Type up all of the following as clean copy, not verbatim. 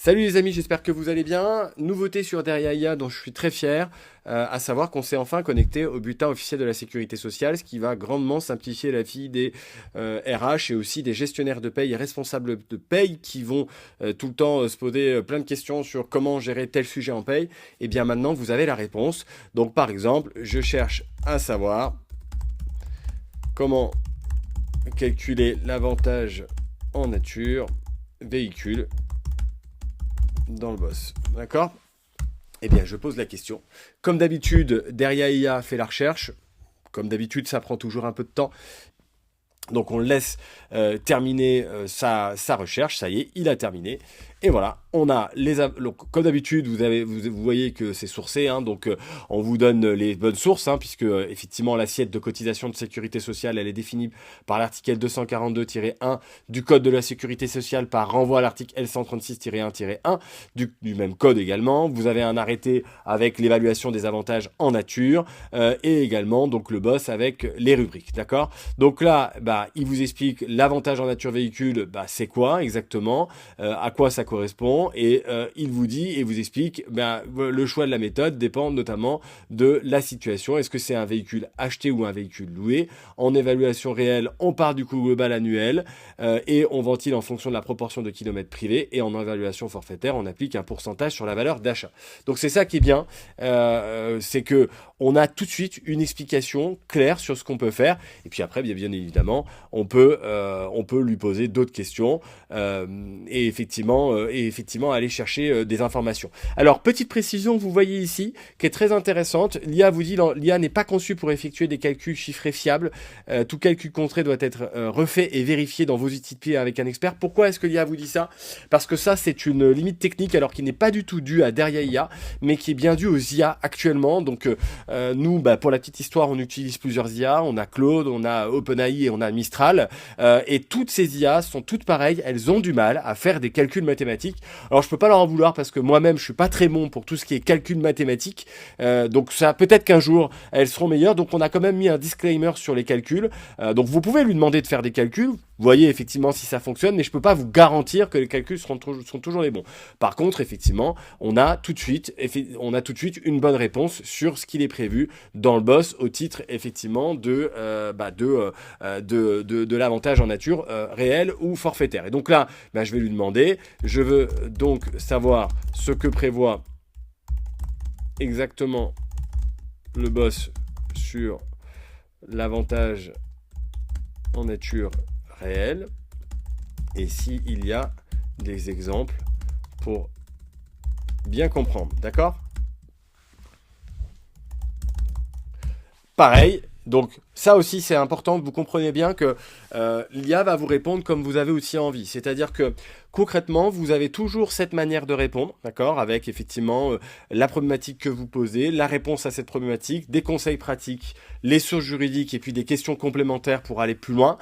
Salut les amis, j'espère que vous allez bien. Nouveauté sur Derya IA dont je suis très fier, à savoir qu'on s'est enfin connecté au bulletin officiel de la sécurité sociale, ce qui va grandement simplifier la vie des RH et aussi des gestionnaires de paye et responsables de paye qui vont tout le temps se poser plein de questions sur comment gérer tel sujet en paye. Et bien maintenant, vous avez la réponse. Donc par exemple, je cherche à savoir comment calculer l'avantage en nature véhicule dans le boss. D'accord? Eh bien, je pose la question. Comme d'habitude, Derya IA fait la recherche. Comme d'habitude, ça prend toujours un peu de temps. Donc, on le laisse terminer sa recherche. Ça y est, il a terminé. Et voilà, on a donc, comme d'habitude, vous voyez que c'est sourcé, hein, donc on vous donne les bonnes sources, hein, puisque effectivement l'assiette de cotisation de sécurité sociale, elle est définie par l'article 242-1 du Code de la sécurité sociale par renvoi à l'article L136-1-1 du même code également. Vous avez un arrêté avec l'évaluation des avantages en nature et également donc le boss avec les rubriques, d'accord? Donc là, il vous explique l'avantage en nature véhicule, c'est quoi exactement, à quoi ça correspond, et il vous dit et vous explique le choix de la méthode dépend notamment de la situation. Est-ce que c'est un véhicule acheté ou un véhicule loué? En évaluation réelle, on part du coût global annuel et on ventile en fonction de la proportion de kilomètres privés, et en évaluation forfaitaire, on applique un pourcentage sur la valeur d'achat. Donc c'est ça qui est bien, c'est que on a tout de suite une explication claire sur ce qu'on peut faire, et puis après bien évidemment on peut lui poser d'autres questions et effectivement aller chercher des informations. Alors petite précision, vous voyez ici, qui est très intéressante, l'IA vous dit l'IA n'est pas conçue pour effectuer des calculs chiffrés fiables, tout calcul contré doit être refait et vérifié dans vos outils de pied avec un expert. Pourquoi est-ce que l'IA vous dit ça? Parce que ça c'est une limite technique, alors qui n'est pas du tout due à Derya IA, mais qui est bien due aux IA actuellement. Donc nous, pour la petite histoire, on utilise plusieurs IA, on a Claude, on a OpenAI et on a Mistral, et toutes ces IA sont toutes pareilles, elles ont du mal à faire des calculs mathématiques. Alors je peux pas leur en vouloir parce que moi-même je suis pas très bon pour tout ce qui est calcul mathématique, donc ça peut-être qu'un jour elles seront meilleures. Donc on a quand même mis un disclaimer sur les calculs, donc vous pouvez lui demander de faire des calculs, vous voyez effectivement si ça fonctionne, mais je peux pas vous garantir que les calculs seront toujours les bons. Par contre effectivement on a tout de suite une bonne réponse sur ce qu'il est prévu dans le boss au titre effectivement de l'avantage en nature réel ou forfaitaire. Et donc là, je vais lui demander, je veux donc savoir ce que prévoit exactement le boss sur l'avantage en nature réelle et s'il y a des exemples pour bien comprendre, d'accord? Pareil, donc ça aussi c'est important que vous compreniez bien que l'IA va vous répondre comme vous avez aussi envie. C'est-à-dire que concrètement, vous avez toujours cette manière de répondre, d'accord, avec effectivement la problématique que vous posez, la réponse à cette problématique, des conseils pratiques, les sources juridiques et puis des questions complémentaires pour aller plus loin.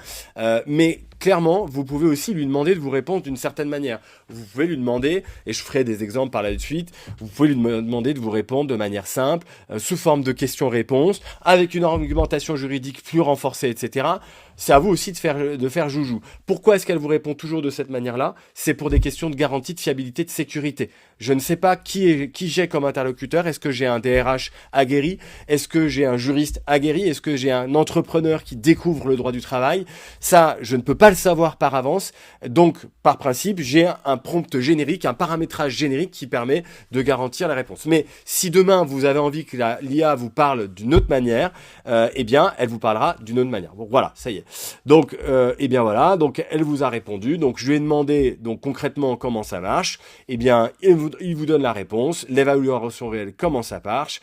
Mais clairement, vous pouvez aussi lui demander de vous répondre d'une certaine manière. Vous pouvez lui demander, et je ferai des exemples par la suite, vous pouvez lui demander de vous répondre de manière simple, sous forme de questions-réponses, avec une argumentation juridique plus renforcée, etc. C'est à vous aussi de faire joujou. Pourquoi est-ce qu'elle vous répond toujours de cette manière-là? C'est pour des questions de garantie, de fiabilité, de sécurité. Je ne sais pas qui j'ai comme interlocuteur. Est-ce que j'ai un DRH aguerri? Est-ce que j'ai un juriste aguerri? Est-ce que j'ai un entrepreneur qui découvre le droit du travail? Ça, je ne peux pas le savoir par avance. Donc, par principe, j'ai un prompt générique, un paramétrage générique qui permet de garantir la réponse. Mais si demain, vous avez envie que l'IA vous parle d'une autre manière, eh bien, elle vous parlera d'une autre manière. Bon, voilà, ça y est. Donc, eh bien voilà, donc elle vous a répondu. Donc, je lui ai demandé donc concrètement comment ça marche. Eh bien, il vous donne la réponse, l'évaluation réelle, comment ça marche.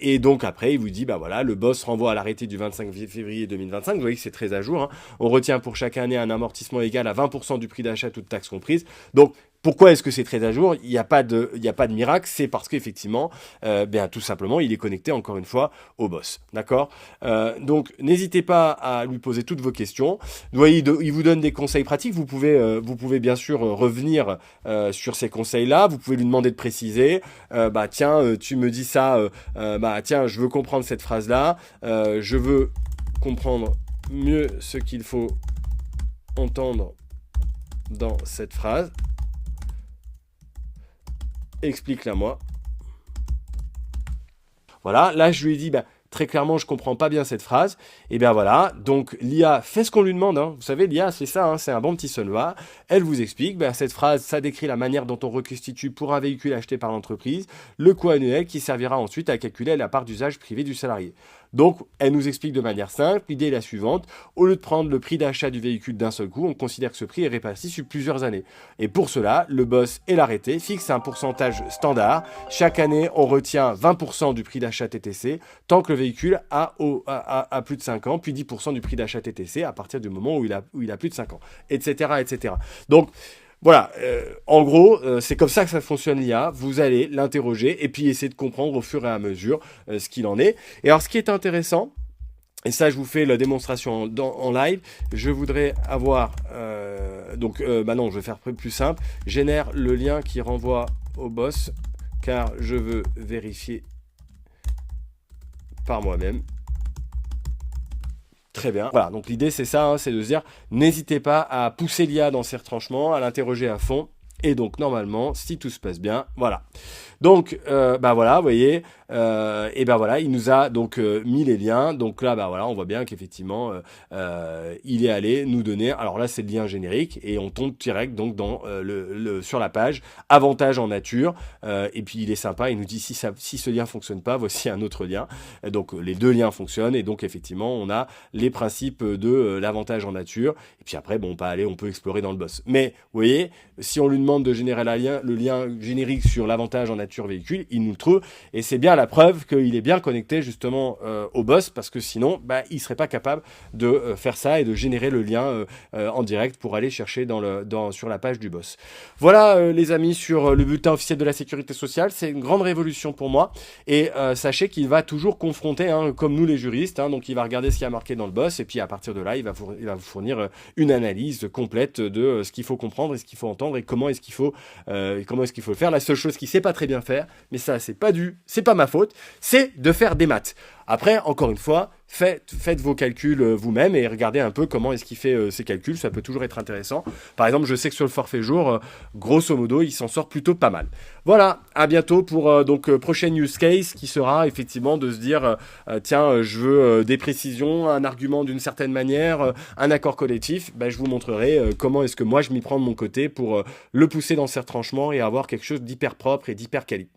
Et donc après, il vous dit, voilà, le boss renvoie à l'arrêté du 25 février 2025. Vous voyez que c'est très à jour, hein. On retient pour chaque année un amortissement égal à 20% du prix d'achat, toutes taxes comprises. Donc, pourquoi est-ce que c'est très à jour? Il n'y a pas de miracle, c'est parce qu'effectivement, tout simplement, il est connecté encore une fois au boss, d'accord? Donc, n'hésitez pas à lui poser toutes vos questions. Vous voyez, il vous donne des conseils pratiques. Vous pouvez bien sûr revenir sur ces conseils-là. Vous pouvez lui demander de préciser. Tiens, tu me dis ça. Tiens, je veux comprendre cette phrase-là. Je veux comprendre mieux ce qu'il faut entendre dans cette phrase. explique-la moi. Voilà, là je lui ai dit, très clairement, je comprends pas bien cette phrase. Et bien voilà, donc l'IA fait ce qu'on lui demande. Vous savez, l'IA, c'est ça, c'est un bon petit soldat. Elle vous explique, cette phrase, ça décrit la manière dont on reconstitue pour un véhicule acheté par l'entreprise le coût annuel qui servira ensuite à calculer la part d'usage privé du salarié. Donc, elle nous explique de manière simple, l'idée est la suivante, au lieu de prendre le prix d'achat du véhicule d'un seul coup, on considère que ce prix est réparti sur plusieurs années. Et pour cela, le boss et l'arrêté fixent un pourcentage standard. Chaque année, on retient 20% du prix d'achat TTC, tant que le véhicule a plus de 5 ans, puis 10% du prix d'achat TTC à partir du moment où il a plus de 5 ans, etc. etc. Donc, voilà, en gros, c'est comme ça que ça fonctionne l'IA. Vous allez l'interroger et puis essayer de comprendre au fur et à mesure ce qu'il en est. Et alors, ce qui est intéressant, et ça, je vous fais la démonstration en live, je voudrais avoir... non, je vais faire plus simple. Génère le lien qui renvoie au boss, car je veux vérifier par moi-même. Très bien. Voilà, donc l'idée c'est ça, c'est de se dire, n'hésitez pas à pousser l'IA dans ses retranchements, à l'interroger à fond. Et donc normalement, si tout se passe bien, voilà. Donc, voilà, vous voyez, voilà, il nous a donc mis les liens. Donc là, voilà, on voit bien qu'effectivement, il est allé nous donner. Alors là, c'est le lien générique et on tombe direct donc dans sur la page avantage en nature. Et puis il est sympa, il nous dit si ce lien fonctionne pas, voici un autre lien. Donc les deux liens fonctionnent et donc effectivement, on a les principes de l'avantage en nature. Et puis après, on peut explorer dans le boss. Mais vous voyez, si on lui demande de générer le lien générique sur l'avantage en nature véhicule, il nous le trouve et c'est bien la preuve qu'il est bien connecté justement au boss parce que sinon il serait pas capable de faire ça et de générer le lien en direct pour aller chercher sur la page du boss. Voilà les amis sur le bulletin officiel de la sécurité sociale, c'est une grande révolution pour moi et sachez qu'il va toujours confronter comme nous les juristes, donc il va regarder ce qui a marqué dans le boss et puis à partir de là il va vous fournir une analyse complète de ce qu'il faut comprendre et ce qu'il faut entendre et comment est-ce qu'il faut le faire. La seule chose qu'il sait pas très bien faire, mais ça c'est pas ma faute, c'est de faire des maths. Après, encore une fois, faites vos calculs vous-même et regardez un peu comment est-ce qu'il fait ses calculs, ça peut toujours être intéressant. Par exemple, je sais que sur le forfait jour, grosso modo, il s'en sort plutôt pas mal. Voilà, à bientôt pour prochaine use case qui sera effectivement de se dire je veux des précisions, un argument d'une certaine manière, un accord collectif. Je vous montrerai comment est-ce que moi je m'y prends de mon côté pour le pousser dans ses retranchements et avoir quelque chose d'hyper propre et d'hyper quali.